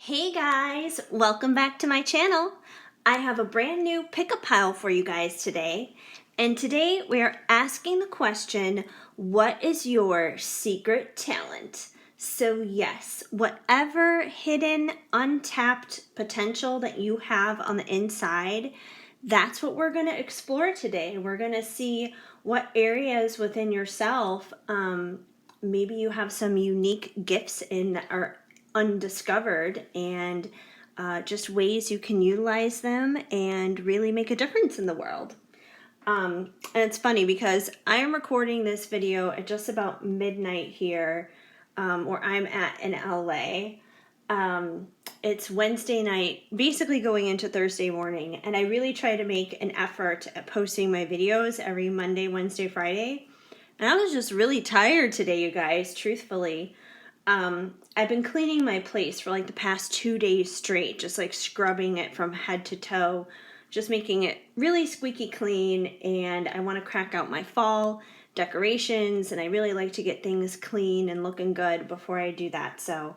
Hey guys, welcome back to my channel. I have a brand new pick-up pile for you guys today. And today we are asking the question, what is your secret talent? So yes, whatever hidden, untapped potential that you have on the inside, that's what we're going to explore today. We're going to see what areas within yourself, maybe you have some unique gifts in that are undiscovered, and just ways you can utilize them and really make a difference in the world. And it's funny because I am recording this video at just about midnight here, where I'm at in LA. It's Wednesday night, basically going into Thursday morning, and I really try to make an effort at posting my videos every Monday, Wednesday, Friday. And I was just really tired today, you guys, truthfully. I've been cleaning my place for like the past 2 days straight, just like scrubbing it from head to toe, just making it really squeaky clean. And I want to crack out my fall decorations, and I really like to get things clean and looking good before I do that. So,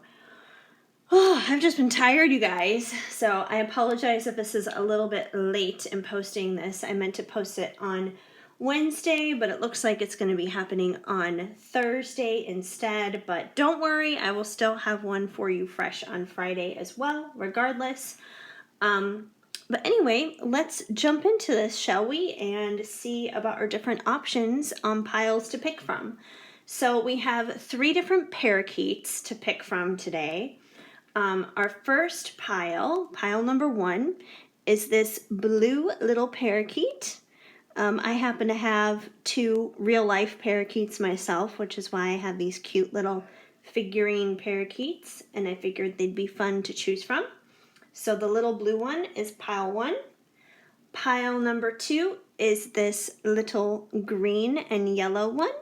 I've just been tired, you guys. So I apologize if this is a little bit late in posting this. I meant to post it on Wednesday, but it looks like it's going to be happening on Thursday instead. But don't worry, I will still have one for you fresh on Friday as well, regardless. But anyway, let's jump into this, shall we, and see about our different options on piles to pick from. So we have 3 different parakeets to pick from today. Our first pile number 1, is this blue little parakeet. I happen to have 2 real-life parakeets myself, which is why I have these cute little figurine parakeets, and I figured they'd be fun to choose from. So the little blue one is pile 1. Pile number 2 is this little green and yellow one.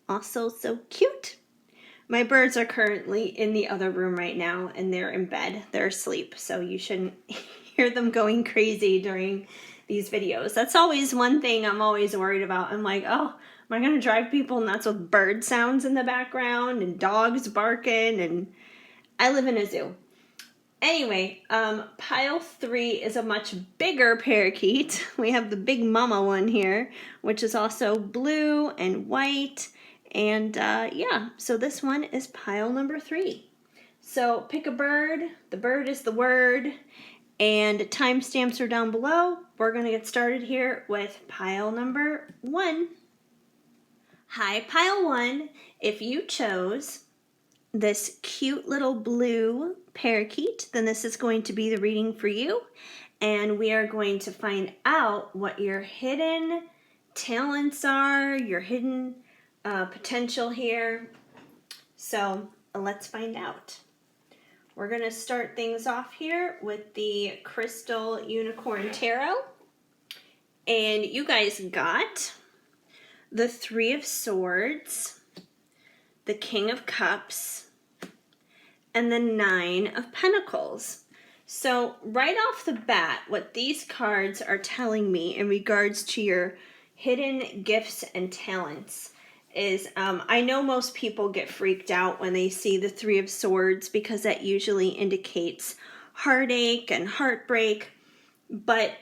Also so cute. My birds are currently in the other room right now, and they're in bed. They're asleep, so you shouldn't hear them going crazy during these videos. That's always one thing I'm always worried about. I'm like, oh, am I going to drive people nuts with bird sounds in the background and dogs barking? And I live in a zoo. Anyway, pile 3 is a much bigger parakeet. We have the big mama one here, which is also blue and white. And yeah, so this one is pile number 3. So pick a bird. The bird is the word. And timestamps are down below. We're going to get started here with pile number 1. Hi, pile 1. If you chose this cute little blue parakeet, then this is going to be the reading for you. And we are going to find out what your hidden talents are, your hidden potential here. So let's find out. We're going to start things off here with the Crystal Unicorn Tarot. And you guys got the 3 of Swords, the King of Cups, and the 9 of Pentacles. So right off the bat, what these cards are telling me in regards to your hidden gifts and talents is, I know most people get freaked out when they see the 3 of Swords because that usually indicates heartache and heartbreak, but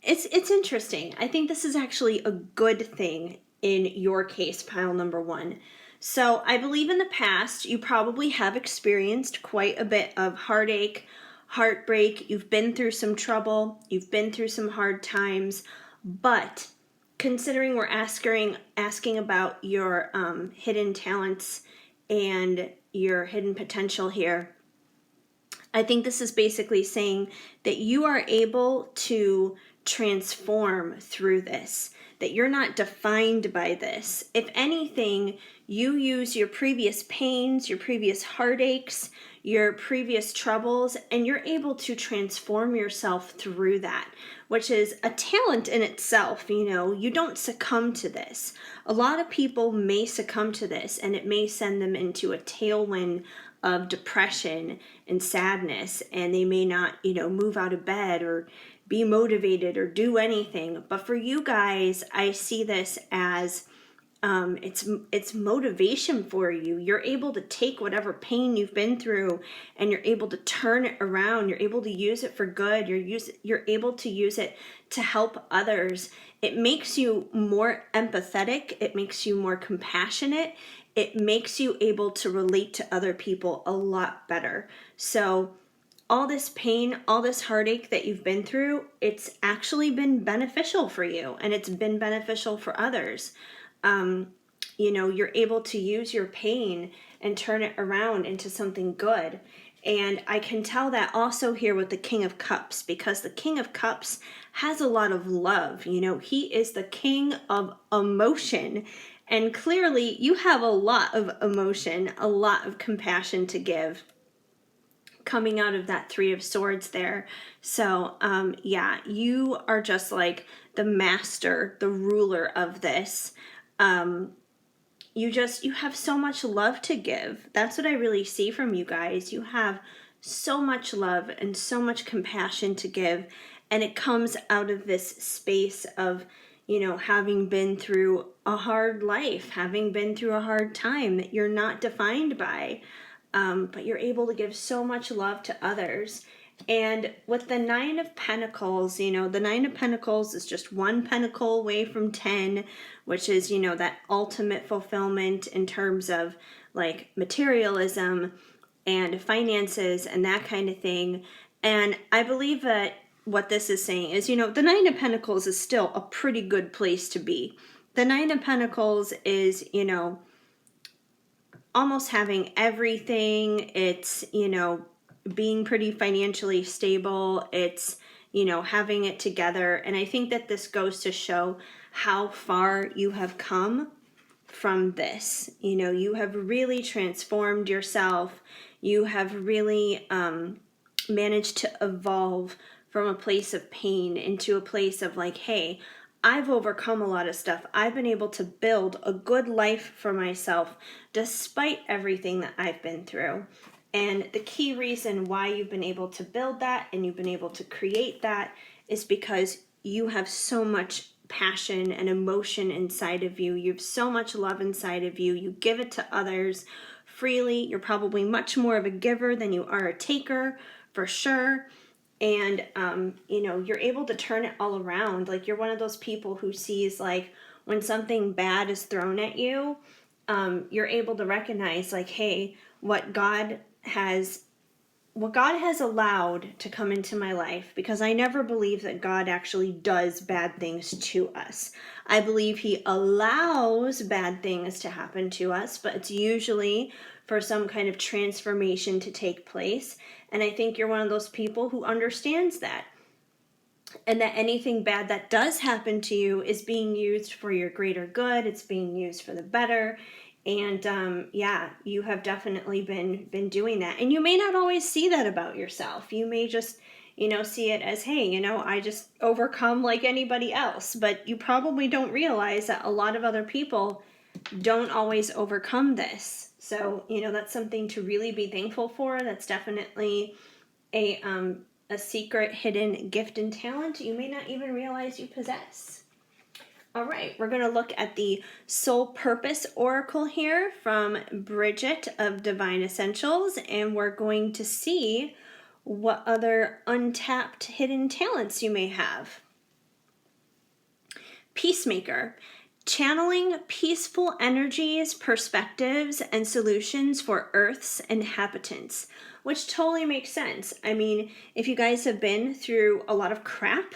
it's interesting. I think this is actually a good thing in your case, pile number 1. So I believe in the past you probably have experienced quite a bit of heartache, heartbreak. You've been through some trouble, you've been through some hard times, but considering we're asking about your hidden talents and your hidden potential here, I think this is basically saying that you are able to transform through this, that you're not defined by this. If anything, you use your previous pains, your previous heartaches, your previous troubles, and you're able to transform yourself through that, which is a talent in itself. You know, you don't succumb to this. A lot of people may succumb to this, and it may send them into a tailwind of depression and sadness, and they may not, move out of bed or be motivated or do anything. But for you guys, I see this as it's motivation for you. You're able to take whatever pain you've been through and you're able to turn it around. You're able to use it for good. You're able to use it to help others. It makes you more empathetic. It makes you more compassionate. It makes you able to relate to other people a lot better. So all this pain, all this heartache that you've been through, it's actually been beneficial for you and it's been beneficial for others. You're able to use your pain and turn it around into something good. And I can tell that also here with the King of Cups, because the King of Cups has a lot of love. He is the king of emotion. And clearly you have a lot of emotion, a lot of compassion to give coming out of that Three of Swords there. So, you are just like the master, the ruler of this. You have so much love to give. That's what I really see from you guys. You have so much love and so much compassion to give, and it comes out of this space of having been through a hard life, having been through a hard time that you're not defined by, but you're able to give so much love to others. And with the Nine of Pentacles, the Nine of Pentacles is just one pentacle away from 10, which is, that ultimate fulfillment in terms of like materialism and finances and that kind of thing. And I believe that what this is saying is, the Nine of Pentacles is still a pretty good place to be. The Nine of Pentacles is, almost having everything. It's, being pretty financially stable. It's, having it together. And I think that this goes to show how far you have come from this. You have really transformed yourself. You have really managed to evolve from a place of pain into a place of like, hey, I've overcome a lot of stuff. I've been able to build a good life for myself despite everything that I've been through. And the key reason why you've been able to build that and you've been able to create that is because you have so much passion and emotion inside of you. You have so much love inside of you. You give it to others freely. You're probably much more of a giver than you are a taker, for sure. And, you're able to turn it all around. Like, you're one of those people who sees, like, when something bad is thrown at you, you're able to recognize, like, hey, what God has allowed to come into my life, because I never believe that God actually does bad things to us. I believe he allows bad things to happen to us, but it's usually for some kind of transformation to take place. And I think you're one of those people who understands that. And that anything bad that does happen to you is being used for your greater good. It's being used for the better. And you have definitely been doing that. And you may not always see that about yourself. You may just, see it as, hey, I just overcome like anybody else. But you probably don't realize that a lot of other people don't always overcome this. So, that's something to really be thankful for. That's definitely a secret hidden gift and talent you may not even realize you possess. All right, we're going to look at the Soul Purpose Oracle here from Bridget of Divine Essentials, and we're going to see what other untapped hidden talents you may have. Peacemaker. Channeling peaceful energies, perspectives, and solutions for Earth's inhabitants, which totally makes sense. I mean, if you guys have been through a lot of crap,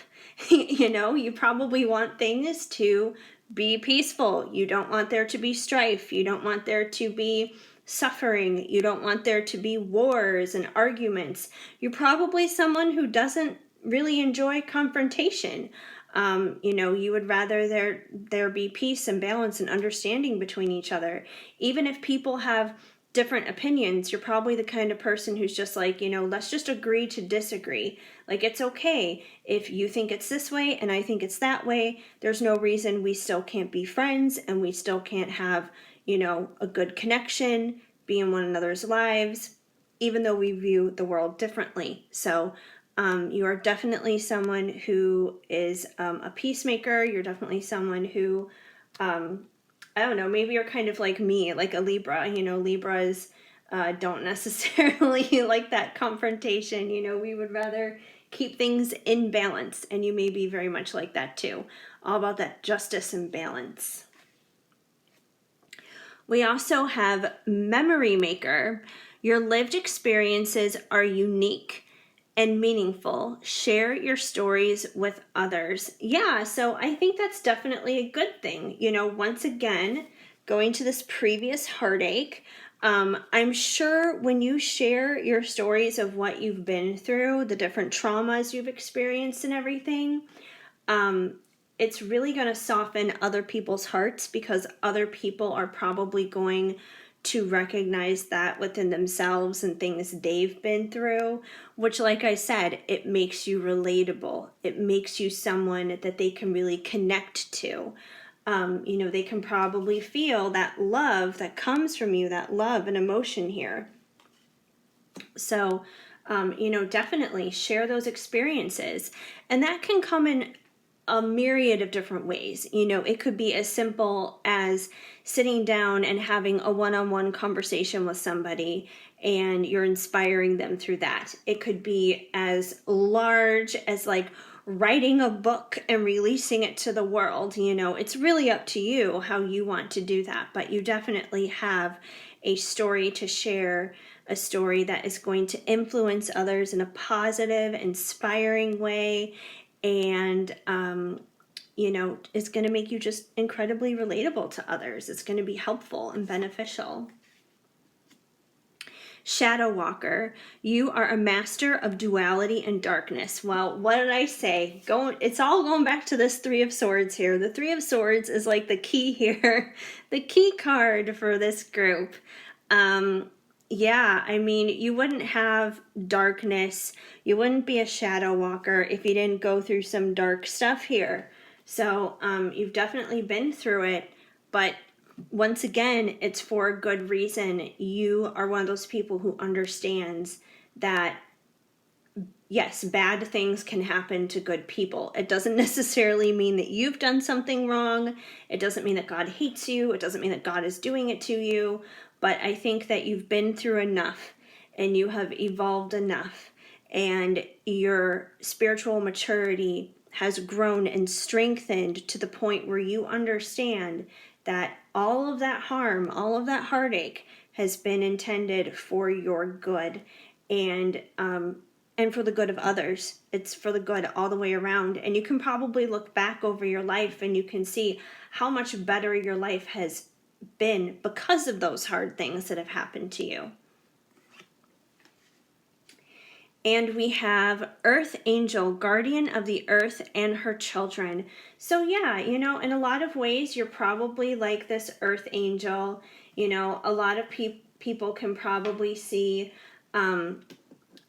you probably want things to be peaceful. You don't want there to be strife. You don't want there to be suffering. You don't want there to be wars and arguments. You're probably someone who doesn't really enjoy confrontation. You would rather there be peace and balance and understanding between each other. Even if people have different opinions, you're probably the kind of person who's just like, let's just agree to disagree. Like, it's okay if you think it's this way and I think it's that way. There's no reason we still can't be friends and we still can't have, a good connection, be in one another's lives, even though we view the world differently. So, you are definitely someone who is a peacemaker. You're definitely someone who, I don't know, maybe you're kind of like me, like a Libra. Libras don't necessarily like that confrontation. We would rather keep things in balance, and you may be very much like that too. All about that justice and balance. We also have Memory Maker. Your lived experiences are unique and meaningful. Share your stories with others. Yeah, so I think that's definitely a good thing. Once again, going to this previous heartache, I'm sure when you share your stories of what you've been through, the different traumas you've experienced and everything, it's really going to soften other people's hearts, because other people are probably going to recognize that within themselves and things they've been through, which, like I said, it makes you relatable. It makes you someone that they can really connect to. They can probably feel that love that comes from you, that love and emotion here. So, definitely share those experiences. And that can come in a myriad of different ways. It could be as simple as sitting down and having a one-on-one conversation with somebody, and you're inspiring them through that. It could be as large as like writing a book and releasing it to the world. It's really up to you how you want to do that, but you definitely have a story to share, a story that is going to influence others in a positive, inspiring way, and it's going to make you just incredibly relatable to others. It's going to be helpful and beneficial. Shadow Walker, you are a master of duality and darkness. Well, what did I say? It's all going back to this Three of Swords here. The Three of Swords is like the key here, the key card for this group. Yeah, I mean, you wouldn't have darkness, you wouldn't be a shadow walker if you didn't go through some dark stuff here. So you've definitely been through it, but once again, it's for a good reason. You are one of those people who understands that, yes, bad things can happen to good people. It doesn't necessarily mean that you've done something wrong. It doesn't mean that God hates you. It doesn't mean that God is doing it to you. But I think that you've been through enough and you have evolved enough, and your spiritual maturity has grown and strengthened to the point where you understand that all of that harm, all of that heartache has been intended for your good, and for the good of others. It's for the good all the way around. And you can probably look back over your life and you can see how much better your life has been because of those hard things that have happened to you. And we have Earth Angel, guardian of the earth and her children. So yeah, in a lot of ways, you're probably like this Earth Angel. A lot of people can probably see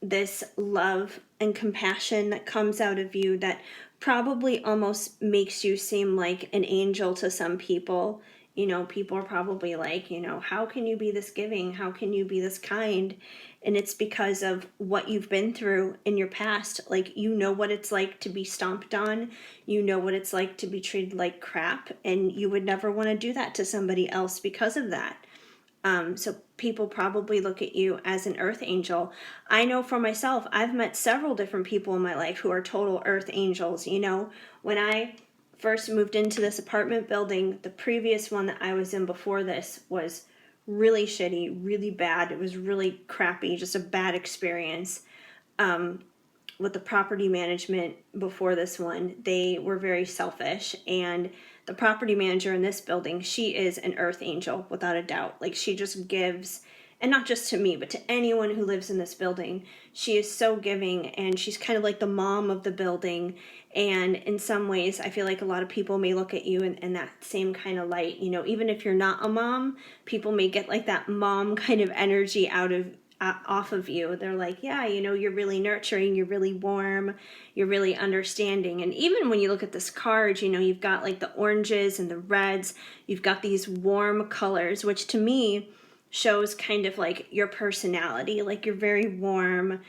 this love and compassion that comes out of you that probably almost makes you seem like an angel to some people. People are probably like, how can you be this giving? How can you be this kind? And it's because of what you've been through in your past. Like, what it's like to be stomped on. What it's like to be treated like crap. And you would never want to do that to somebody else because of that. So people probably look at you as an earth angel. I know for myself, I've met several different people in my life who are total earth angels. When I first moved into this apartment building, the previous one that I was in before this was really shitty, really bad. It was really crappy, just a bad experience. With the property management before this one, they were very selfish, and the property manager in this building, she is an earth angel without a doubt. Like, she just gives, and not just to me, but to anyone who lives in this building. She is so giving, and she's kind of like the mom of the building. And in some ways, I feel like a lot of people may look at you in that same kind of light. Even if you're not a mom, people may get like that mom kind of energy off of you. They're like, yeah, you're really nurturing, you're really warm, you're really understanding. And even when you look at this card, you've got like the oranges and the reds, you've got these warm colors, which to me shows kind of like your personality. Like, you're very warm,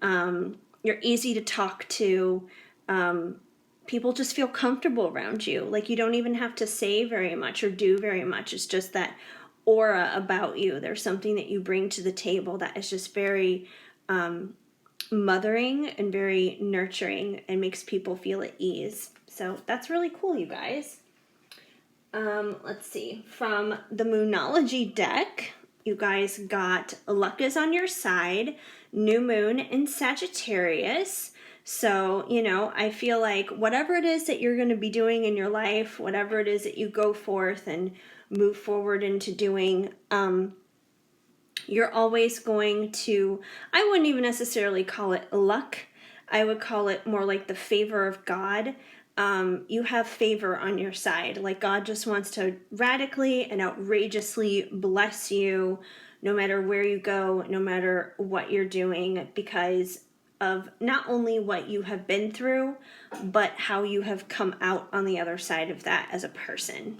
you're easy to talk to. people just feel comfortable around you. Like you don't even have to say very much or do very much. It's just that aura about you. There's something that you bring to the table that is just very mothering and very nurturing and makes people feel at ease. So that's really cool, you guys. Let's see. From the Moonology deck, you guys got luck is on your side, new moon in Sagittarius. So, you know, I feel like whatever it is that you're going to be doing in your life, whatever it is that you go forth and move forward into doing, you're always going to, I wouldn't even necessarily call it luck. I would call it more like the favor of God. You have favor on your side. Like God just wants to radically and outrageously bless you no matter where you go, no matter what you're doing, because of not only what you have been through, but how you have come out on the other side of that as a person.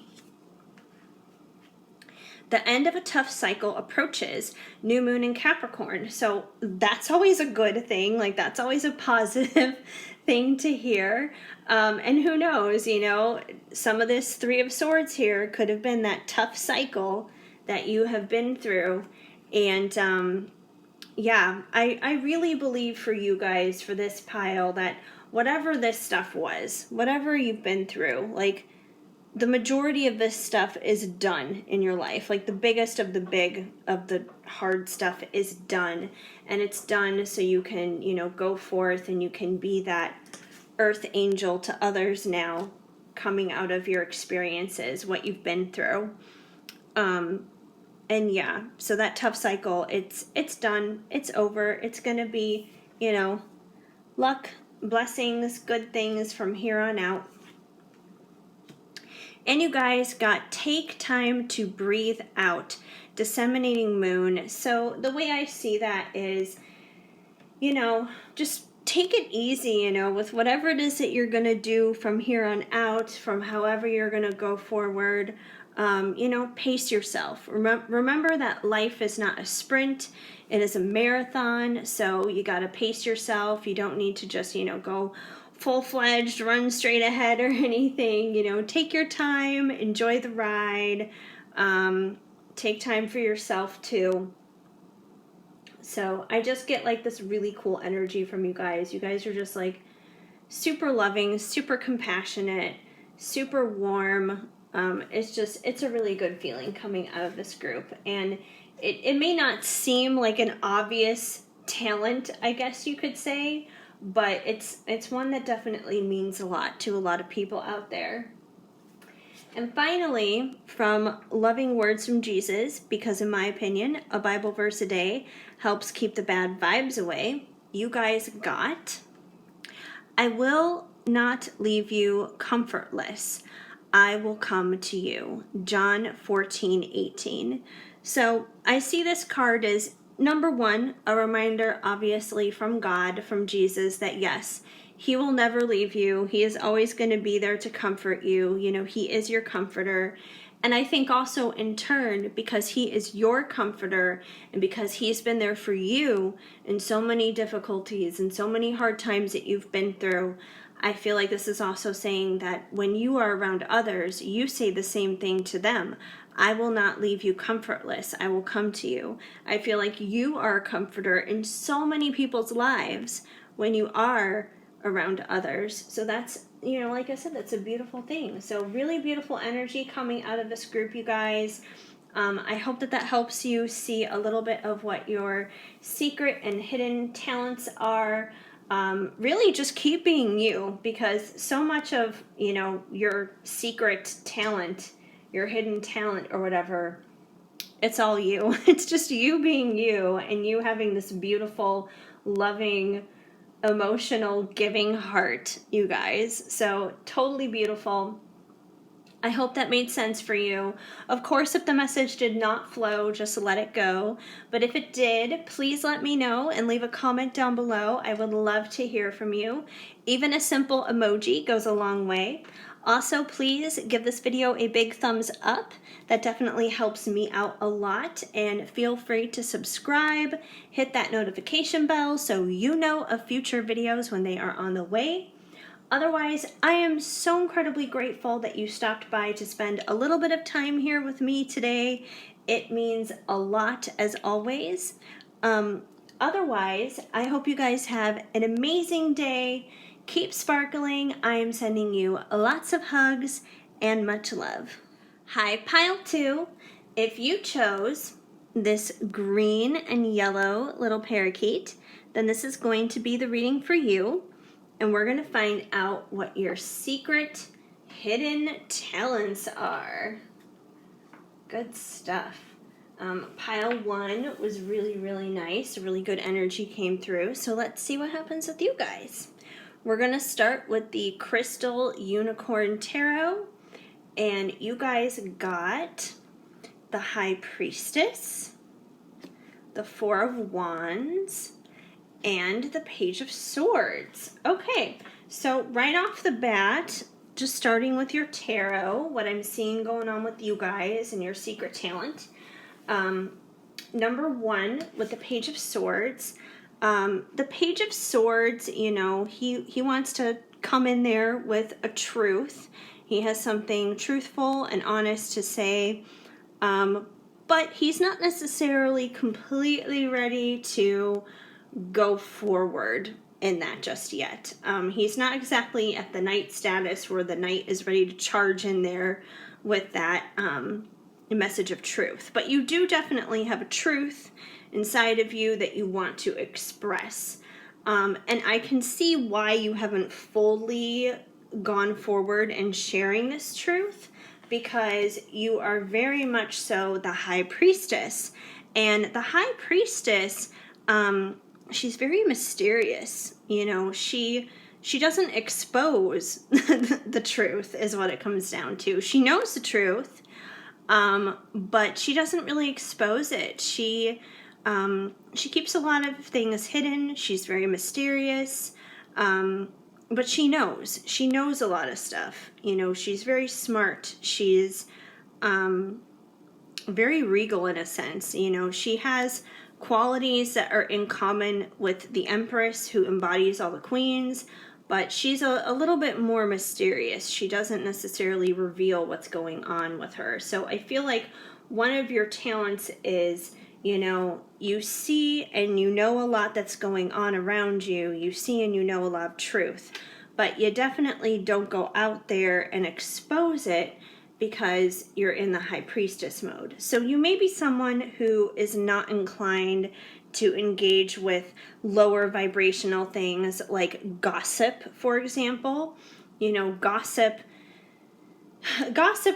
The end of a tough cycle approaches, new moon in Capricorn. So that's always a good thing. Like that's always a positive thing to hear. And who knows, you know, some of this Three of Swords here could have been that tough cycle that you have been through. And yeah, I really believe for you guys, for this pile, that whatever this stuff was, whatever you've been through, like the majority of this stuff is done in your life. Like the biggest of the big of the hard stuff is done, and it's done so you can, you know, go forth and you can be that earth angel to others now, coming out of your experiences, what you've been through. And yeah, so that tough cycle, it's done, it's over. It's gonna be, you know, luck, blessings, good things from here on out. And you guys got take time to breathe out, disseminating moon. So the way I see that is, you know, just take it easy, you know, with whatever it is that you're going to do from here on out, from however you're going to go forward. You know, pace yourself. Remember that life is not a sprint. It is a marathon. So you got to pace yourself. You don't need to just, you know, go full-fledged, run straight ahead or anything. You know, take your time, enjoy the ride, take time for yourself too. So I just get like this really cool energy from you guys. You guys are just like super loving, super compassionate, super warm. It's a really good feeling coming out of this group. And it may not seem like an obvious talent, I guess you could say, but it's one that definitely means a lot to a lot of people out there. And finally, from Loving Words from Jesus, because in my opinion, a Bible verse a day helps keep the bad vibes away, you guys got, I will not leave you comfortless. I will come to you. John 14:18. So I see this card as, number one, a reminder, obviously, from God, from Jesus, that yes, He will never leave you. He is always going to be there to comfort you. You know, He is your comforter. And I think also in turn, because He is your comforter and because He's been there for you in so many difficulties and so many hard times that you've been through, I feel like this is also saying that when you are around others, you say the same thing to them. I will not leave you comfortless. I will come to you. I feel like you are a comforter in so many people's lives when you are around others. So that's, you know, like I said, that's a beautiful thing. So really beautiful energy coming out of this group, you guys. I hope that helps you see a little bit of what your secret and hidden talents are. Really just keeping you, because so much of, you know, your secret talent, your hidden talent or whatever, it's all you. It's just you being you and you having this beautiful, loving, emotional, giving heart, you guys. So totally beautiful. I hope that made sense for you. Of course, if the message did not flow, just let it go. But if it did, please let me know and leave a comment down below. I would love to hear from you. Even a simple emoji goes a long way. Also, please give this video a big thumbs up. That definitely helps me out a lot. And feel free to subscribe, hit that notification bell so you know of future videos when they are on the way. Otherwise, I am so incredibly grateful that you stopped by to spend a little bit of time here with me today. It means a lot as always. Otherwise, I hope you guys have an amazing day. Keep sparkling. I am sending you lots of hugs and much love. Hi, Pile 2. If you chose this green and yellow little parakeet, then this is going to be the reading for you. And we're going to find out what your secret hidden talents are. Good stuff. Pile 1 was really, really nice. Really good energy came through. So let's see what happens with you guys. We're going to start with the Crystal Unicorn Tarot. And you guys got the High Priestess, the Four of Wands, and the Page of Swords. Okay, so right off the bat, just starting with your tarot, what I'm seeing going on with you guys and your secret talent. Number 1, with the Page of Swords. The Page of Swords, you know, he wants to come in there with a truth. He has something truthful and honest to say, but he's not necessarily completely ready to go forward in that just yet. He's not exactly at the knight status where the knight is ready to charge in there with that message of truth. But you do definitely have a truth inside of you that you want to express. And I can see why you haven't fully gone forward in sharing this truth, because you are very much so the High Priestess. And the High Priestess, she's very mysterious. You know, she doesn't expose the truth is what it comes down to. She knows the truth, but she doesn't really expose it. She keeps a lot of things hidden. She's very mysterious, but she knows a lot of stuff. You know, she's very smart. She's very regal in a sense. You know, she has qualities that are in common with the Empress, who embodies all the queens, but she's a little bit more mysterious. She doesn't necessarily reveal what's going on with her. So I feel like one of your talents is, you know, you see and you know a lot that's going on around you. You see and you know a lot of truth, but you definitely don't go out there and expose it because you're in the High Priestess mode. So you may be someone who is not inclined to engage with lower vibrational things like gossip, for example. You know, gossip,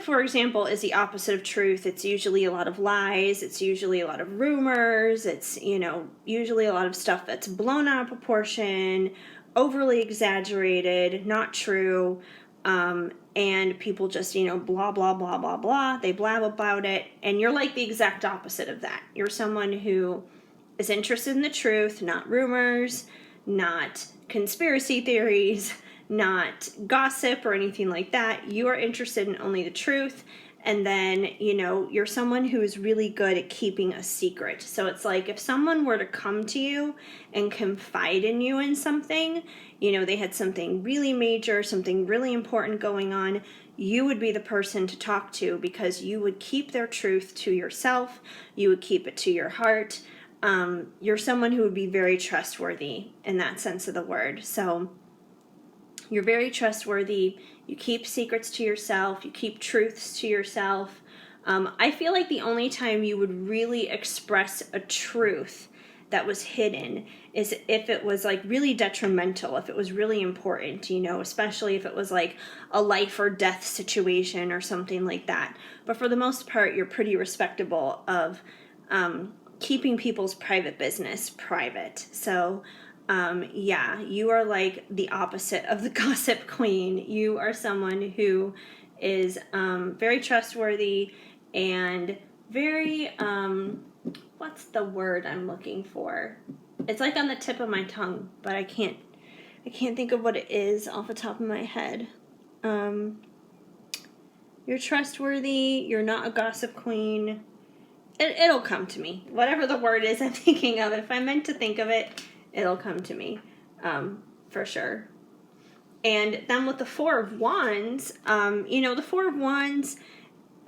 for example, is the opposite of truth. It's usually a lot of lies. It's usually a lot of rumors. It's, you know, usually a lot of stuff that's blown out of proportion, overly exaggerated, not true. And people just, you know, blah, blah, blah, blah, blah. They blab about it. And you're like the exact opposite of that. You're someone who is interested in the truth, not rumors, not conspiracy theories, not gossip or anything like that. You are interested in only the truth. And then, you know, you're someone who is really good at keeping a secret. So it's like if someone were to come to you and confide in you in something, you know, they had something really major, something really important going on, you would be the person to talk to because you would keep their truth to yourself. You would keep it to your heart. You're someone who would be very trustworthy in that sense of the word. So you're very trustworthy. You keep secrets to yourself. You keep truths to yourself. I feel like the only time you would really express a truth that was hidden is if it was like really detrimental, if it was really important, you know, especially if it was like a life or death situation or something like that. But for the most part, you're pretty respectable of keeping people's private business private. So yeah, you are like the opposite of the gossip queen. You are someone who is very trustworthy and very, what's the word I'm looking for? It's like on the tip of my tongue, but I can't think of what it is off the top of my head. You're trustworthy. You're not a gossip queen. It'll come to me. Whatever the word is I'm thinking of, if I meant to think of it, it'll come to me, for sure. And then with the Four of Wands, the Four of Wands,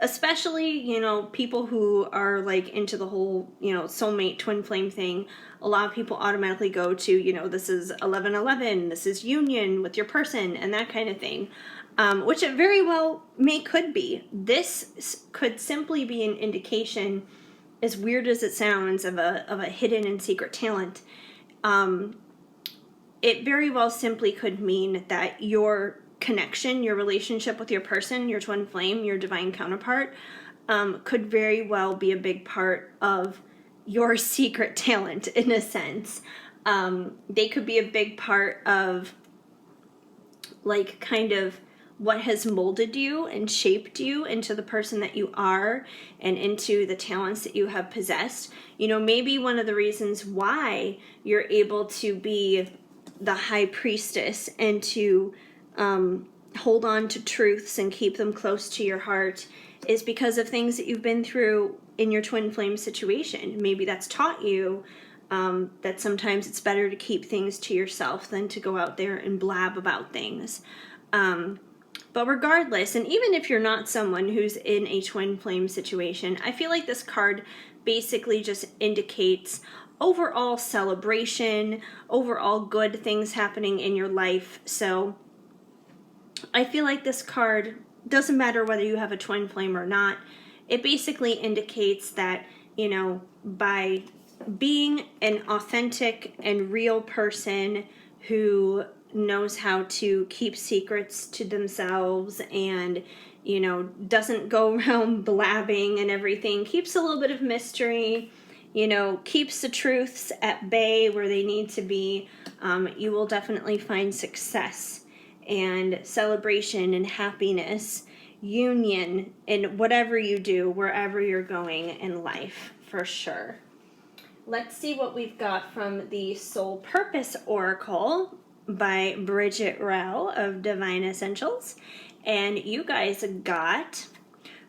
especially, people who are like into the whole, soulmate twin flame thing, a lot of people automatically go to, this is 1111, this is union with your person and that kind of thing, which it very well could be. This could simply be an indication, as weird as it sounds, of a hidden and secret talent. It very well simply could mean that your connection, your relationship with your person, your twin flame, your divine counterpart, could very well be a big part of your secret talent, in a sense. They could be a big part of, like, kind of what has molded you and shaped you into the person that you are and into the talents that you have possessed. Maybe one of the reasons why you're able to be the high priestess and to hold on to truths and keep them close to your heart is because of things that you've been through in your twin flame situation. Maybe that's taught you that sometimes it's better to keep things to yourself than to go out there and blab about things. But regardless, and even if you're not someone who's in a twin flame situation, I feel like this card basically just indicates overall celebration, overall good things happening in your life. So I feel like this card, doesn't matter whether you have a twin flame or not, it basically indicates that, by being an authentic and real person who knows how to keep secrets to themselves and, doesn't go around blabbing and everything, keeps a little bit of mystery, keeps the truths at bay where they need to be, you will definitely find success and celebration and happiness, union in whatever you do, wherever you're going in life, for sure. Let's see what we've got from the Soul Purpose Oracle by Bridget Rao of Divine Essentials. And you guys got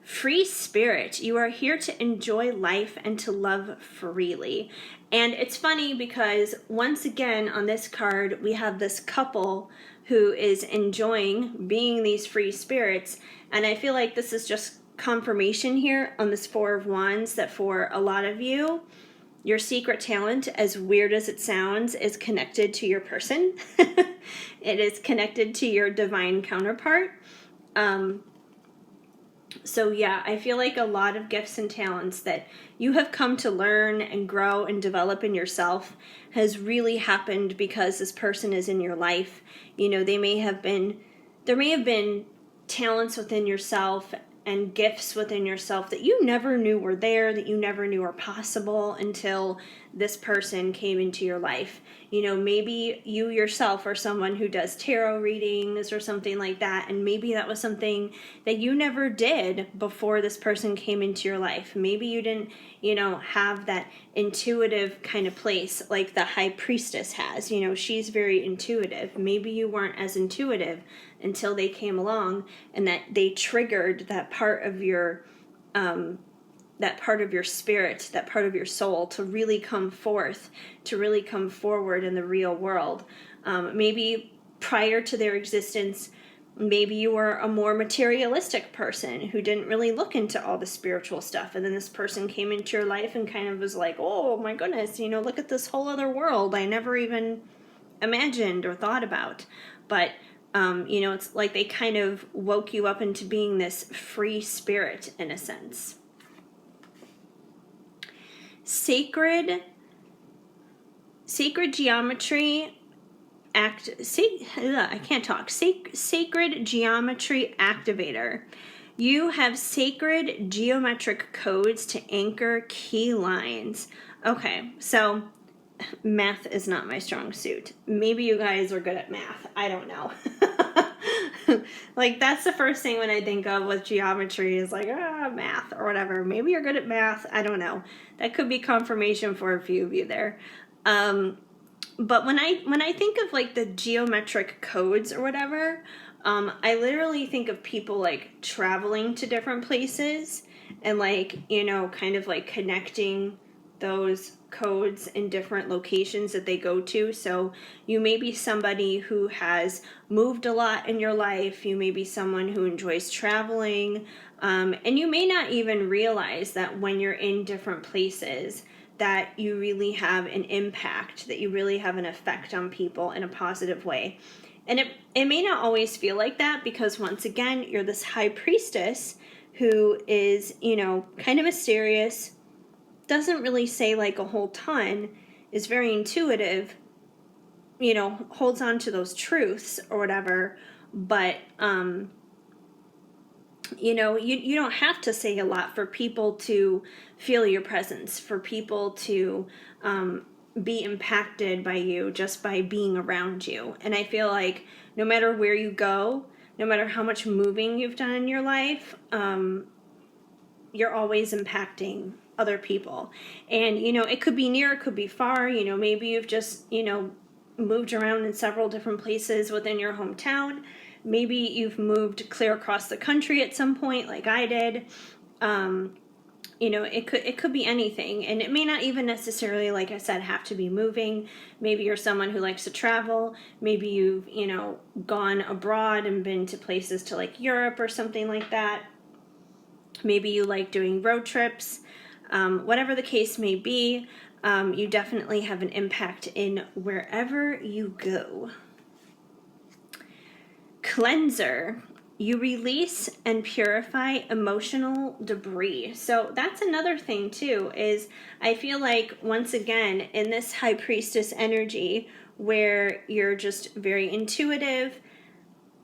free spirit. You are here to enjoy life and to love freely. And it's funny because once again on this card, we have this couple who is enjoying being these free spirits. And I feel like this is just confirmation here on this Four of Wands that for a lot of you, your secret talent, as weird as it sounds, is connected to your person. It is connected to your divine counterpart. So yeah, I feel like a lot of gifts and talents that you have come to learn and grow and develop in yourself has really happened because this person is in your life. There may have been talents within yourself and gifts within yourself that you never knew were there, that you never knew were possible until this person came into your life. Maybe you yourself are someone who does tarot readings or something like that, and maybe that was something that you never did before this person came into your life. Maybe you didn't, have that intuitive kind of place like the High Priestess has. She's very intuitive. Maybe you weren't as intuitive until they came along and that they triggered that part of your spirit, that part of your soul to really come forth, to really come forward in the real world. Maybe prior to their existence, maybe you were a more materialistic person who didn't really look into all the spiritual stuff. And then this person came into your life and kind of was like, oh my goodness, look at this whole other world I never even imagined or thought about. But it's like they kind of woke you up into being this free spirit in a sense. Sacred geometry Sacred geometry activator. You have sacred geometric codes to anchor key lines. Okay, so math is not my strong suit. Maybe you guys are good at math. I don't know. Like, that's the first thing when I think of with geometry is like, math or whatever. Maybe you're good at math. I don't know. That could be confirmation for a few of you there. But when I think of like the geometric codes or whatever, I literally think of people like traveling to different places and like, kind of like connecting those codes in different locations that they go to. So you may be somebody who has moved a lot in your life. You may be someone who enjoys traveling. And you may not even realize that when you're in different places that you really have an impact, that you really have an effect on people in a positive way. And it may not always feel like that because, once again, you're this high priestess who is, kind of mysterious, doesn't really say like a whole ton, is very intuitive, holds on to those truths or whatever. But, you don't have to say a lot for people to feel your presence, for people to be impacted by you just by being around you. And I feel like no matter where you go, no matter how much moving you've done in your life, you're always impacting other people. And, it could be near, it could be far. Maybe you've just, moved around in several different places within your hometown. Maybe you've moved clear across the country at some point, like I did. It could be anything, and it may not even necessarily, like I said, have to be moving. Maybe you're someone who likes to travel. Maybe you've, gone abroad and been to places to like Europe or something like that. Maybe you like doing road trips. Whatever the case may be, you definitely have an impact in wherever you go. Cleanser. You release and purify emotional debris. So that's another thing too, is I feel like, once again, in this high priestess energy where you're just very intuitive,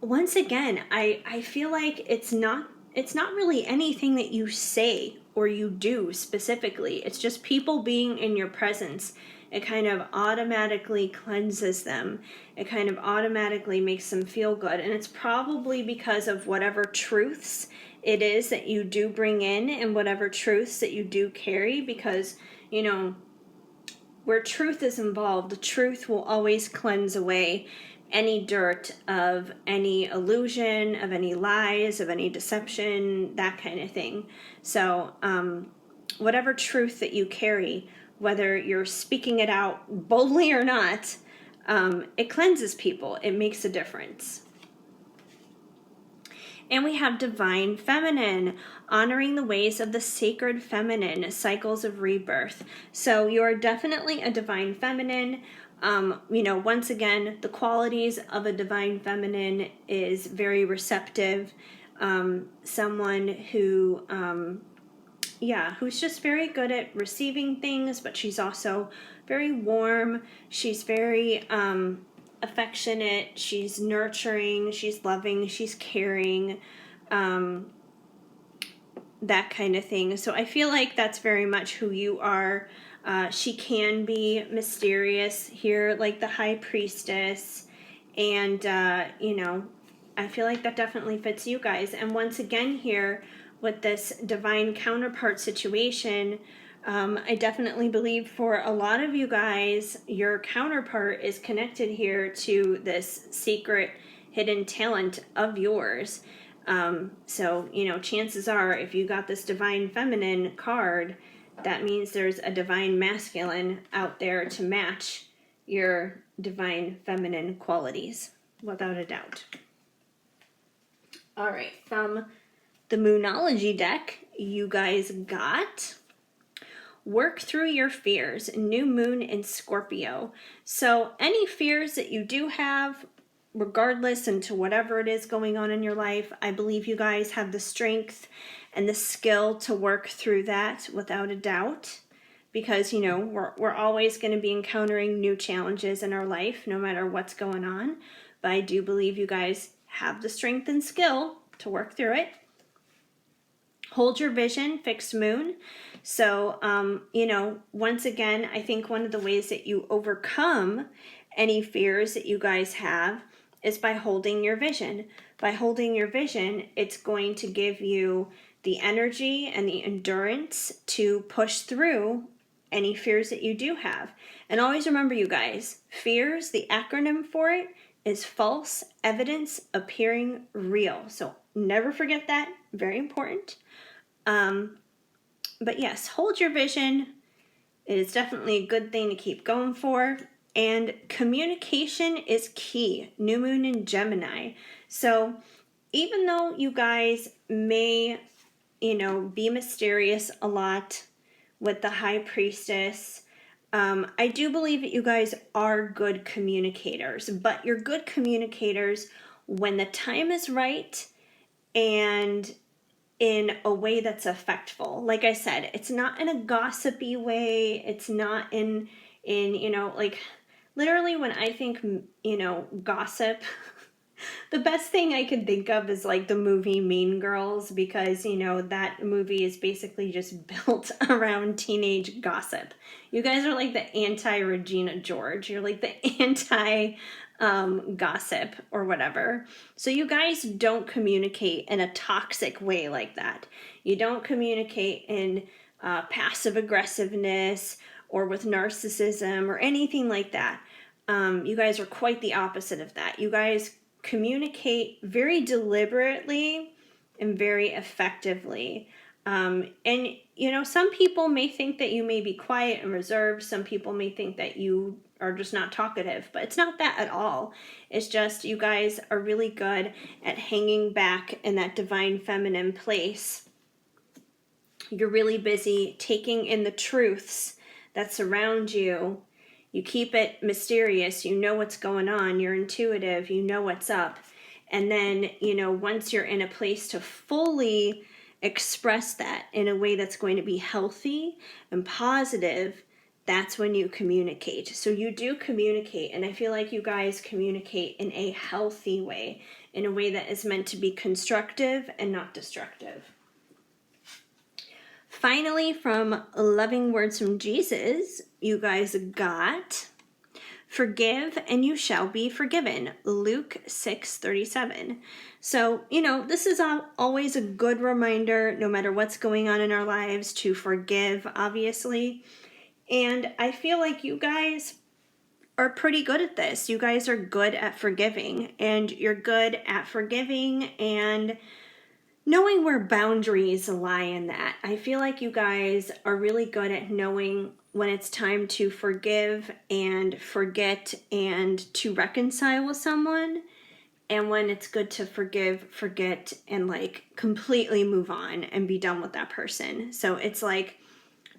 once again, I feel like it's not really anything that you say or you do specifically. It's just people being in your presence. It kind of automatically cleanses them. It kind of automatically makes them feel good. And it's probably because of whatever truths it is that you do bring in and whatever truths that you do carry, because, where truth is involved, the truth will always cleanse away any dirt of any illusion, of any lies, of any deception, that kind of thing. So whatever truth that you carry, whether you're speaking it out boldly or not, it cleanses people. It makes a difference. And we have divine feminine, honoring the ways of the sacred feminine, cycles of rebirth. So you're definitely a divine feminine. Once again, the qualities of a divine feminine is very receptive. Someone who, who's just very good at receiving things, but she's also very warm. She's very affectionate. She's nurturing. She's loving. She's caring. That kind of thing. So I feel like that's very much who you are. She can be mysterious here, like the high priestess. And, I feel like that definitely fits you guys. And once again here, with this divine counterpart situation, I definitely believe for a lot of you guys, your counterpart is connected here to this secret hidden talent of yours. So, chances are, if you got this divine feminine card, that means there's a divine masculine out there to match your divine feminine qualities, without a doubt. All right, from the Moonology deck, you guys got Work Through Your Fears, New Moon in Scorpio. So any fears that you do have, regardless into whatever it is going on in your life, I believe you guys have the strength and the skill to work through that without a doubt. Because, we're always going to be encountering new challenges in our life, no matter what's going on. But I do believe you guys have the strength and skill to work through it. Hold Your Vision, Fixed Moon. So, once again, I think one of the ways that you overcome any fears that you guys have is by holding your vision. By holding your vision, it's going to give you the energy and the endurance to push through any fears that you do have. And always remember, you guys, fears, the acronym for it is false evidence appearing real. So never forget that. Very important. But yes, hold your vision, It is definitely a good thing to keep going for. And communication is key. New moon in Gemini. So even though you guys may, be mysterious a lot with the High Priestess, I do believe that you guys are good communicators, but you're good communicators when the time is right and in a way that's effectful. Like I said, it's not in a gossipy way. It's not in like literally when I think gossip, the best thing I can think of is like the movie Mean Girls, because that movie is basically just built around teenage gossip. You guys are like the anti Regina George. You're like the anti gossip or whatever. So you guys don't communicate in a toxic way like that. You don't communicate in passive aggressiveness or with narcissism or anything like that. You guys are quite the opposite of that. You guys communicate very deliberately and very effectively. And some people may think that you may be quiet and reserved. Some people may think that you are just not talkative, but it's not that at all. It's just you guys are really good at hanging back in that divine feminine place. You're really busy taking in the truths that surround you. You keep it mysterious. You know what's going on. You're intuitive. You know what's up. And then, once you're in a place to fully express that in a way that's going to be healthy and positive, that's when you communicate. So you do communicate, and I feel like you guys communicate in a healthy way, in a way that is meant to be constructive and not destructive. Finally, from Loving Words from Jesus, you guys got forgive and you shall be forgiven, Luke 6:37. So, this is always a good reminder, no matter what's going on in our lives, to forgive, obviously. And I feel like you guys are pretty good at this. You guys are good at forgiving, and you're good at forgiving and knowing where boundaries lie in that. I feel like you guys are really good at knowing when it's time to forgive and forget and to reconcile with someone, and when it's good to forgive, forget, and like completely move on and be done with that person. So it's like,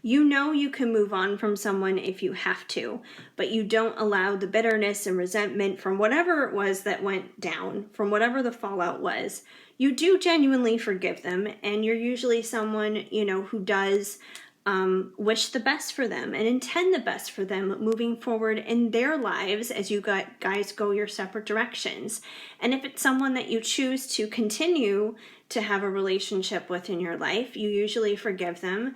you can move on from someone if you have to, but you don't allow the bitterness and resentment from whatever it was that went down, from whatever the fallout was. You do genuinely forgive them, and you're usually someone, who does wish the best for them and intend the best for them moving forward in their lives as you guys go your separate directions. And if it's someone that you choose to continue to have a relationship with in your life, you usually forgive them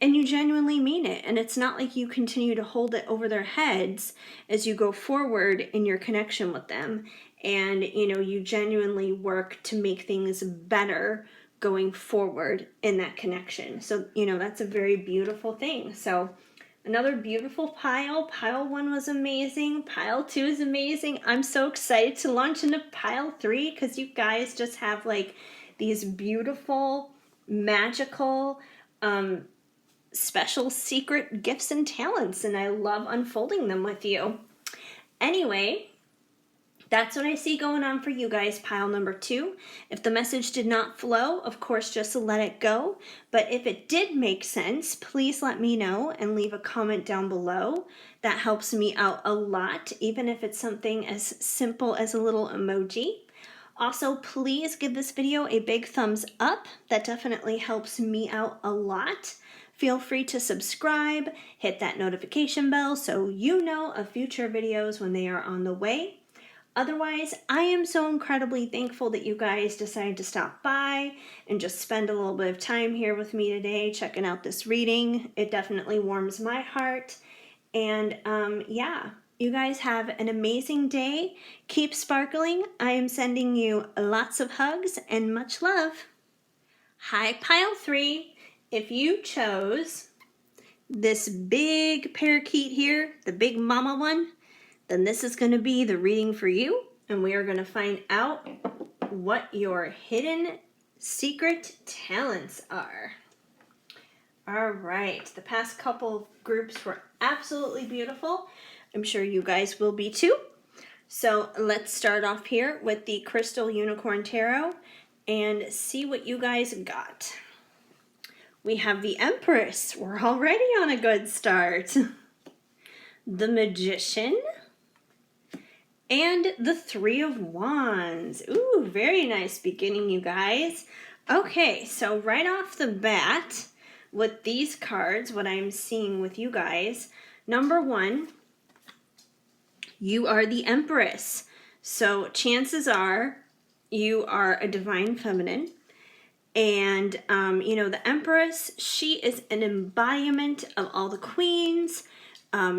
and you genuinely mean it. And it's not like you continue to hold it over their heads as you go forward in your connection with them. And, you genuinely work to make things better going forward in that connection. So, that's a very beautiful thing. So another beautiful pile. Pile 1 was amazing. Pile 2 is amazing. I'm so excited to launch into pile 3 because you guys just have like these beautiful, magical, special secret gifts and talents, and I love unfolding them with you. Anyway, that's what I see going on for you guys, pile number 2. If the message did not flow, of course, just let it go. But if it did make sense, please let me know and leave a comment down below. That helps me out a lot, even if it's something as simple as a little emoji. Also, please give this video a big thumbs up. That definitely helps me out a lot. Feel free to subscribe, hit that notification bell so you know of future videos when they are on the way. Otherwise, I am so incredibly thankful that you guys decided to stop by and just spend a little bit of time here with me today checking out this reading. It definitely warms my heart. And yeah, you guys have an amazing day. Keep sparkling. I am sending you lots of hugs and much love. Hi, pile 3. If you chose this big parakeet here, the big mama one, then this is going to be the reading for you, and we are going to find out what your hidden secret talents are. All right. The past couple groups were absolutely beautiful. I'm sure you guys will be too. So let's start off here with the Crystal Unicorn Tarot and see what you guys got. We have the Empress. We're already on a good start. The Magician. And the Three of Wands. Ooh, very nice beginning, you guys. Okay, so right off the bat, with these cards, what I'm seeing with you guys, number one, you are the Empress. So chances are you are a divine feminine. And, the Empress, she is an embodiment of all the queens.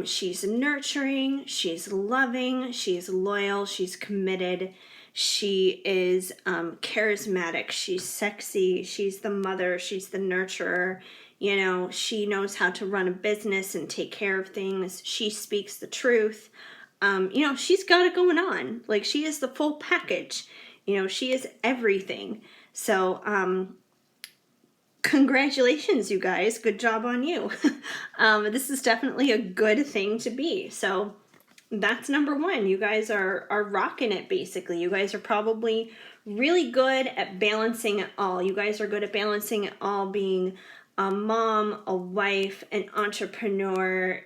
She's nurturing, she's loving, she's loyal, she's committed, she is charismatic, she's sexy, she's the mother, she's the nurturer. She knows how to run a business and take care of things. She speaks the truth. She's got it going on. Like, she is the full package. She is everything. So, congratulations, you guys. Good job on you. This is definitely a good thing to be. So that's number one. You guys are rocking it, basically. You guys are probably really good at balancing it all. You guys are good at balancing it all, being a mom, a wife, an entrepreneur,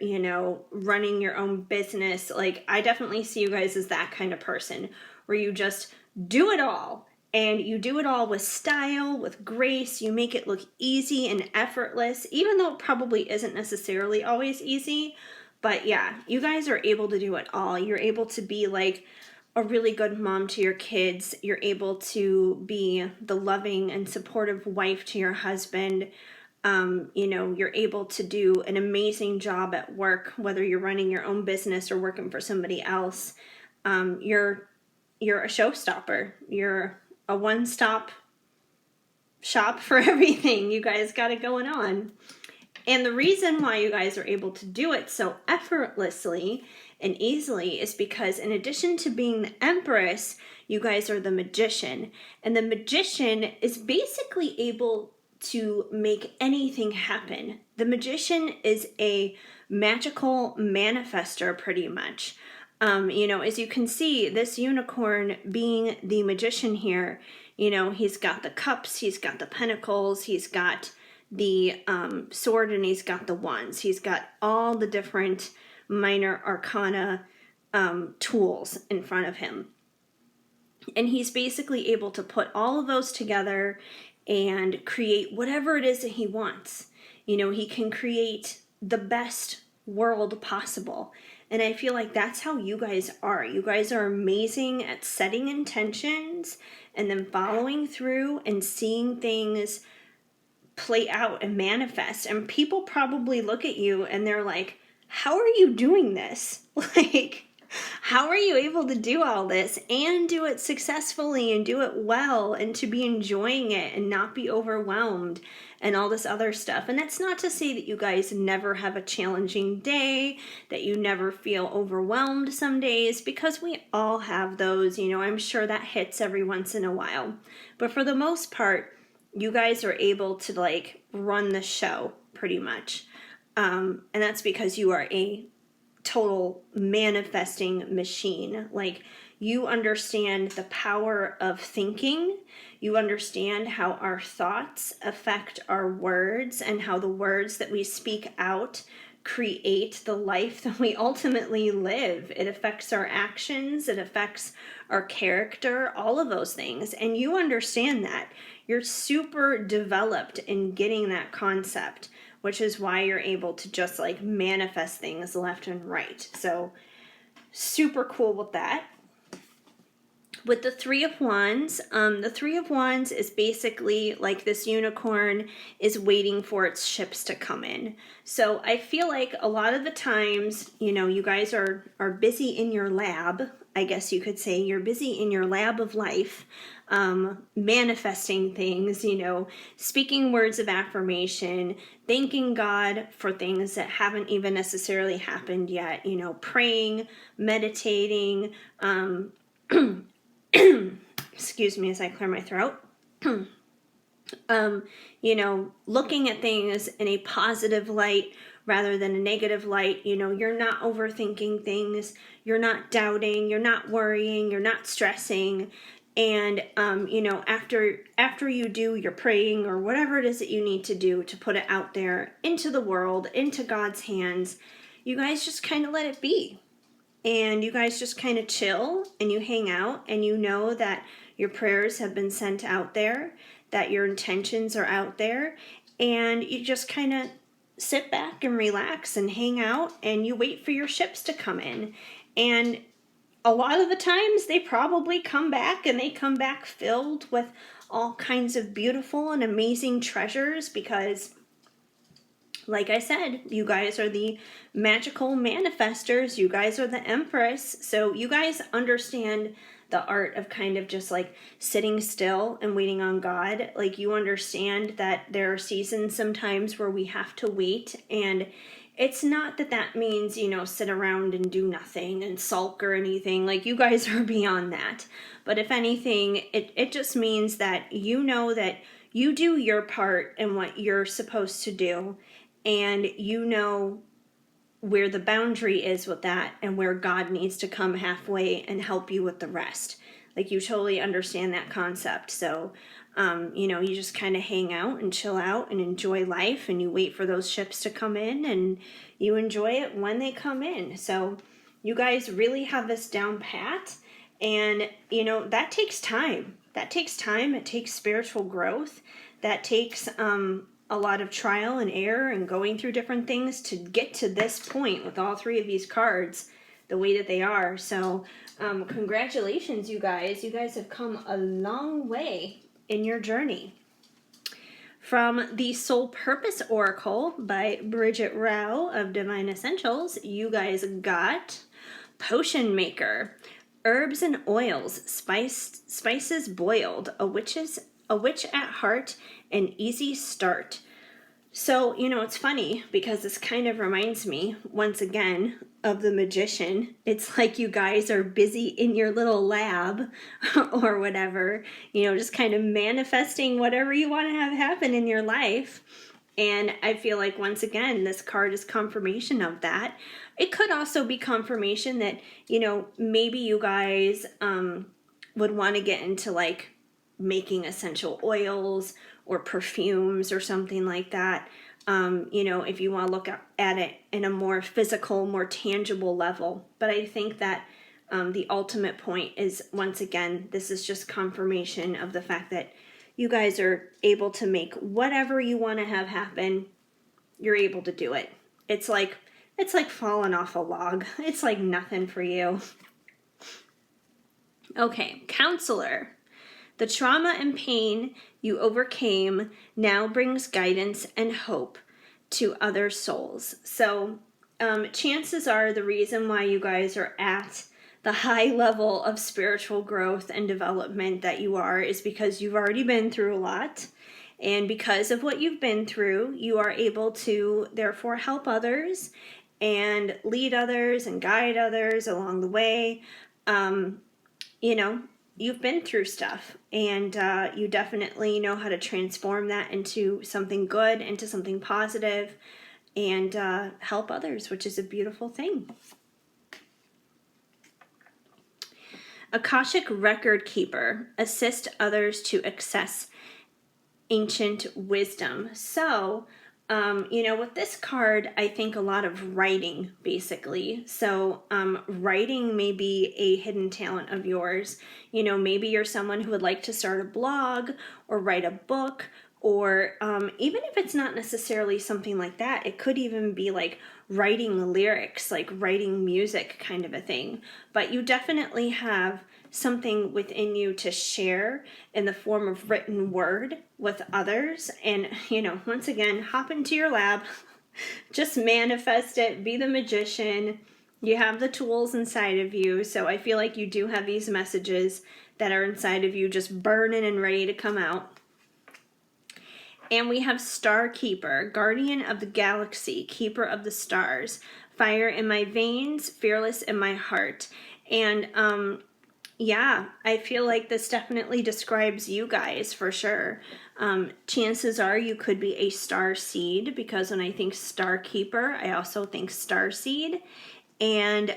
running your own business. Like, I definitely see you guys as that kind of person where you just do it all. And you do it all with style, with grace. You make it look easy and effortless, even though it probably isn't necessarily always easy. But yeah, you guys are able to do it all. You're able to be like a really good mom to your kids. You're able to be the loving and supportive wife to your husband. You're able to do an amazing job at work, whether you're running your own business or working for somebody else. You're a showstopper. You're a one-stop shop for everything. You guys got it going on. And the reason why you guys are able to do it so effortlessly and easily is because, in addition to being the Empress, you guys are the Magician. And the Magician is basically able to make anything happen. The Magician is a magical manifester, pretty much. As you can see, this unicorn being the Magician here, he's got the cups, he's got the pentacles, he's got the sword, and he's got the wands. He's got all the different minor arcana tools in front of him. And he's basically able to put all of those together and create whatever it is that he wants. He can create the best world possible. And I feel like that's how you guys are. You guys are amazing at setting intentions and then following through and seeing things play out and manifest. And people probably look at you and they're like, how are you doing this? Like, how are you able to do all this and do it successfully and do it well and to be enjoying it and not be overwhelmed and all this other stuff? And that's not to say that you guys never have a challenging day, that you never feel overwhelmed some days, because we all have those. I'm sure that hits every once in a while. But for the most part, you guys are able to like run the show pretty much. And that's because you are a total manifesting machine. Like, you understand the power of thinking. You understand how our thoughts affect our words and how the words that we speak out create the life that we ultimately live. It affects our actions, it affects our character, all of those things. And you understand that. You're super developed in getting that concept, which is why you're able to just like manifest things left and right. So super cool with that. With the Three of Wands, the Three of Wands is basically like this unicorn is waiting for its ships to come in. So I feel like a lot of the times, you guys are busy in your lab. I guess you could say you're busy in your lab of life, manifesting things, speaking words of affirmation, thanking God for things that haven't even necessarily happened yet, praying, meditating, excuse me as I clear my throat. looking at things in a positive light rather than a negative light. You're not overthinking things, you're not doubting, you're not worrying, you're not stressing. And after you do your praying or whatever it is that you need to do to put it out there into the world, into God's hands, you guys just kind of let it be. And you guys just kind of chill and you hang out, and you know that your prayers have been sent out there, that your intentions are out there, and you just kind of sit back and relax and hang out, and you wait for your ships to come in. And a lot of the times they probably come back, and they come back filled with all kinds of beautiful and amazing treasures, because like I said, you guys are the magical manifestors. You guys are the Empress. So you guys understand the art of kind of just like sitting still and waiting on God. Like, you understand that there are seasons sometimes where we have to wait. And it's not that means, sit around and do nothing and sulk or anything. Like, you guys are beyond that. But if anything, it just means that that you do your part and what you're supposed to do. And where the boundary is with that, and where God needs to come halfway and help you with the rest. Like, you totally understand that concept. So, you just kind of hang out and chill out and enjoy life, and you wait for those ships to come in, and you enjoy it when they come in. So you guys really have this down pat, and, that takes time. That takes time. It takes spiritual growth. That takes, a lot of trial and error and going through different things to get to this point with all three of these cards the way that they are. So congratulations, you guys. You guys have come a long way in your journey. From the Soul Purpose Oracle by Bridget Rao of Divine Essentials, you guys got Potion Maker, Herbs and Oils, Spices Boiled, a witch at Heart, an Easy Start. So, it's funny because this kind of reminds me, once again, of the magician. It's like you guys are busy in your little lab or whatever, just kind of manifesting whatever you want to have happen in your life. And I feel like, once again, this card is confirmation of that. It could also be confirmation that, maybe you guys would want to get into like making essential oils or perfumes or something like that. If you want to look at it in a more physical, more tangible level. But I think that the ultimate point is, once again, this is just confirmation of the fact that you guys are able to make whatever you want to have happen. You're able to do it. It's like falling off a log. It's like nothing for you. Okay, Counselor. The trauma and pain you overcame now brings guidance and hope to other souls. So chances are the reason why you guys are at the high level of spiritual growth and development that you are is because you've already been through a lot. And because of what you've been through, you are able to therefore help others and lead others and guide others along the way. You've been through stuff, and you definitely know how to transform that into something good, into something positive, and help others, which is a beautiful thing. Akashic Record Keeper. Assist others to access ancient wisdom. So, with this card, I think a lot of writing, basically. So, writing may be a hidden talent of yours. Maybe you're someone who would like to start a blog or write a book, or even if it's not necessarily something like that, it could even be like writing lyrics, like writing music kind of a thing. But you definitely have something within you to share in the form of written word with others. And, once again, hop into your lab, just manifest it, be the magician. You have the tools inside of you. So I feel like you do have these messages that are inside of you just burning and ready to come out. And we have Star Keeper, Guardian of the Galaxy, Keeper of the Stars, Fire in my veins, fearless in my heart. And Yeah, I feel like this definitely describes you guys for sure. Chances are you could be a star seed, because when I think star keeper, I also think star seed. And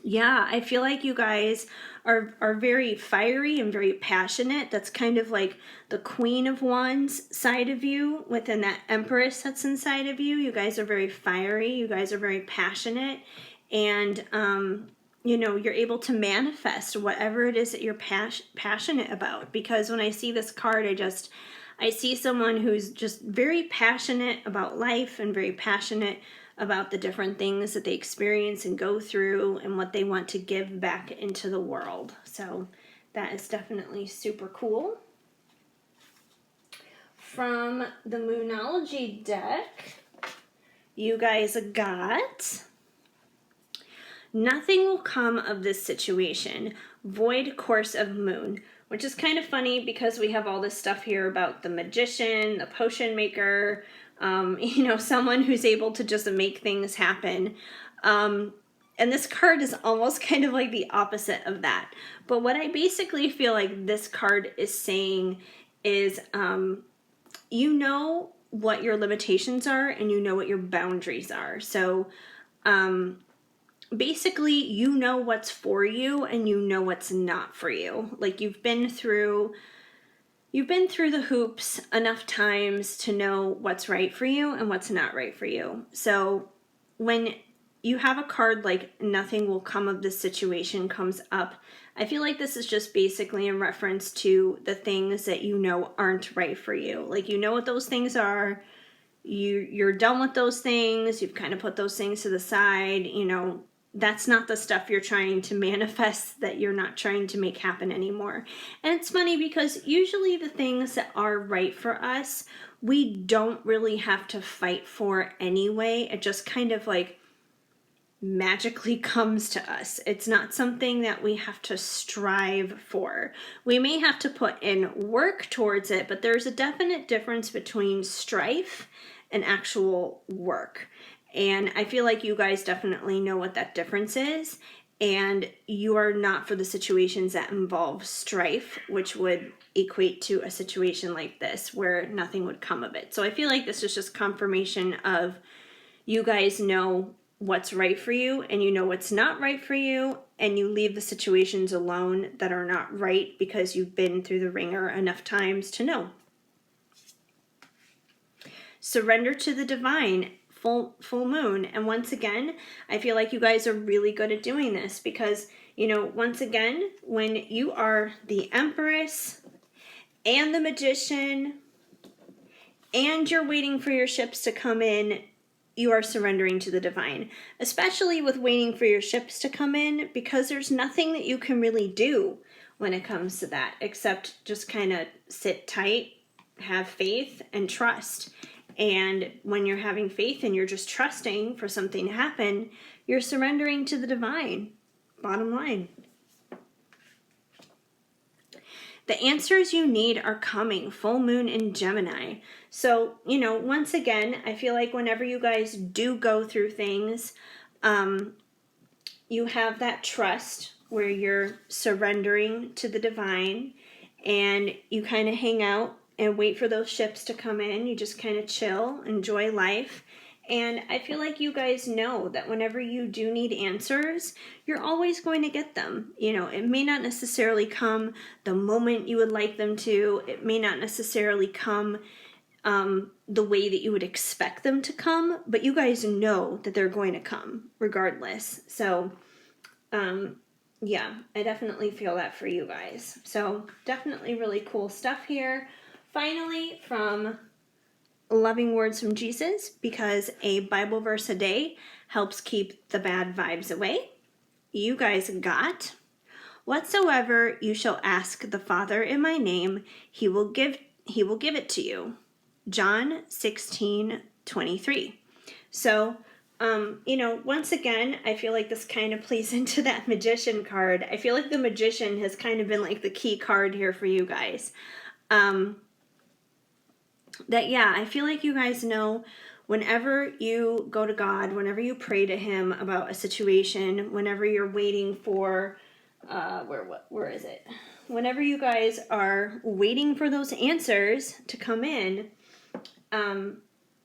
yeah, I feel like you guys are very fiery and very passionate. That's kind of like the Queen of Wands side of you within that Empress that's inside of you. You guys are very fiery. You guys are very passionate. And, you know, you're able to manifest whatever it is that you're passionate about. Because when I see this card, I see someone who's just very passionate about life and very passionate about the different things that they experience and go through and what they want to give back into the world. So that is definitely super cool. From the Moonology deck, you guys got nothing will come of this situation. Void course of moon. Which is kind of funny because we have all this stuff here about the magician, the potion maker, you know, someone who's able to just make things happen. And this card is almost kind of like the opposite of that. But what I basically feel like this card is saying is, you know what your limitations are and you know what your boundaries are. So, basically, you know what's for you and you know what's not for you. Like you've been through the hoops enough times to know what's right for you and what's not right for you. So when you have a card like nothing will come of this situation comes up, I feel like this is just basically in reference to the things that you know aren't right for you. Like you know what those things are. You're done with those things. You've kind of put those things to the side, you know. That's not the stuff you're trying to manifest, that you're not trying to make happen anymore. And it's funny because usually the things that are right for us, we don't really have to fight for anyway. It just kind of like magically comes to us. It's not something that we have to strive for. We may have to put in work towards it, but there's a definite difference between strife and actual work. And I feel like you guys definitely know what that difference is. And you are not for the situations that involve strife, which would equate to a situation like this where nothing would come of it. So I feel like this is just confirmation of you guys know what's right for you and you know what's not right for you, and you leave the situations alone that are not right because you've been through the ringer enough times to know. Surrender to the divine. Full moon. And once again, I feel like you guys are really good at doing this because, you know, once again, when you are the Empress and the Magician and you're waiting for your ships to come in, you are surrendering to the divine, especially with waiting for your ships to come in, because there's nothing that you can really do when it comes to that except just kind of sit tight, have faith, and trust. And when you're having faith and you're just trusting for something to happen, you're surrendering to the divine. Bottom line. The answers you need are coming. Full moon in Gemini. So, you know, once again, I feel like whenever you guys do go through things, you have that trust where you're surrendering to the divine and you kind of hang out and wait for those ships to come in. You just kind of chill, enjoy life. And I feel like you guys know that whenever you do need answers, you're always going to get them. You know, it may not necessarily come the moment you would like them to. It may not necessarily come the way that you would expect them to come, but you guys know that they're going to come regardless. So, yeah, I definitely feel that for you guys. So definitely really cool stuff here. Finally, from Loving Words from Jesus, because a Bible verse a day helps keep the bad vibes away. You guys got, whatsoever you shall ask the Father in my name, he will give it to you. John 16:23. So, you know, once again, I feel like this kind of plays into that Magician card. I feel like the Magician has kind of been like the key card here for you guys. That, yeah, I feel like you guys know whenever you go to God, whenever you pray to Him about a situation, whenever you're waiting for, where is it? Whenever you guys are waiting for those answers to come in,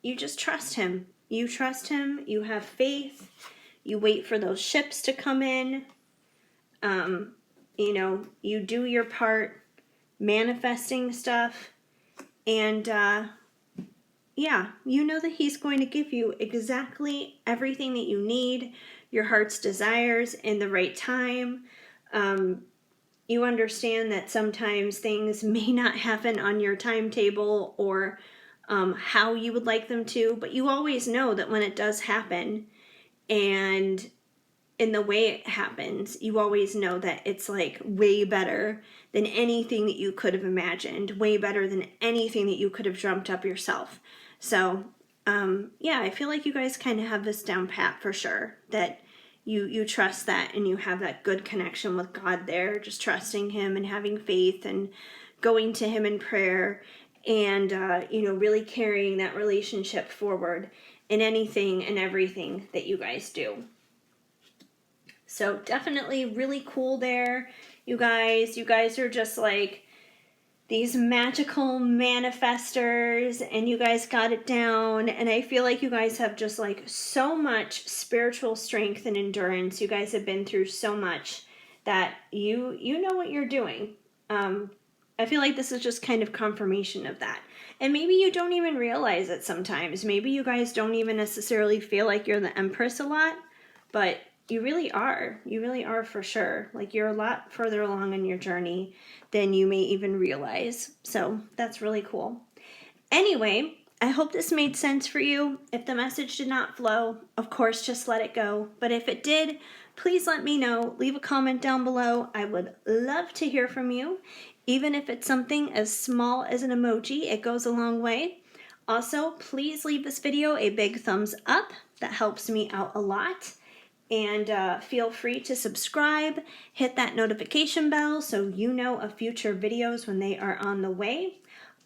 you just trust Him. You trust Him. You have faith. You wait for those ships to come in. You do your part manifesting stuff. And, you know that He's going to give you exactly everything that you need, your heart's desires in the right time. You understand that sometimes things may not happen on your timetable or how you would like them to, but you always know that when it does happen and in the way it happens, you always know that it's like way better than anything that you could have imagined, way better than anything that you could have dreamt up yourself. So, I feel like you guys kind of have this down pat for sure, that you trust that and you have that good connection with God there, just trusting Him and having faith and going to Him in prayer and, really carrying that relationship forward in anything and everything that you guys do. So definitely really cool there, you guys. You guys are just like these magical manifestors, and you guys got it down. And I feel like you guys have just like so much spiritual strength and endurance. You guys have been through so much that you know what you're doing. I feel like this is just kind of confirmation of that. And maybe you don't even realize it sometimes. Maybe you guys don't even necessarily feel like you're the Empress a lot, but you really are. You really are for sure. Like, you're a lot further along in your journey than you may even realize. So that's really cool. Anyway, I hope this made sense for you. If the message did not flow, of course, just let it go. But if it did, please let me know. Leave a comment down below. I would love to hear from you. Even if it's something as small as an emoji, it goes a long way. Also, please leave this video a big thumbs up. That helps me out a lot. And feel free to subscribe, hit that notification bell so you know of future videos when they are on the way.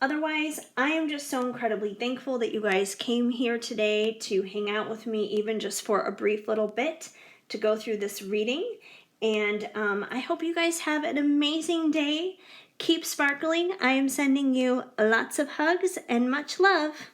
Otherwise, I am just so incredibly thankful that you guys came here today to hang out with me, even just for a brief little bit, to go through this reading. And I hope you guys have an amazing day. Keep sparkling. I am sending you lots of hugs and much love.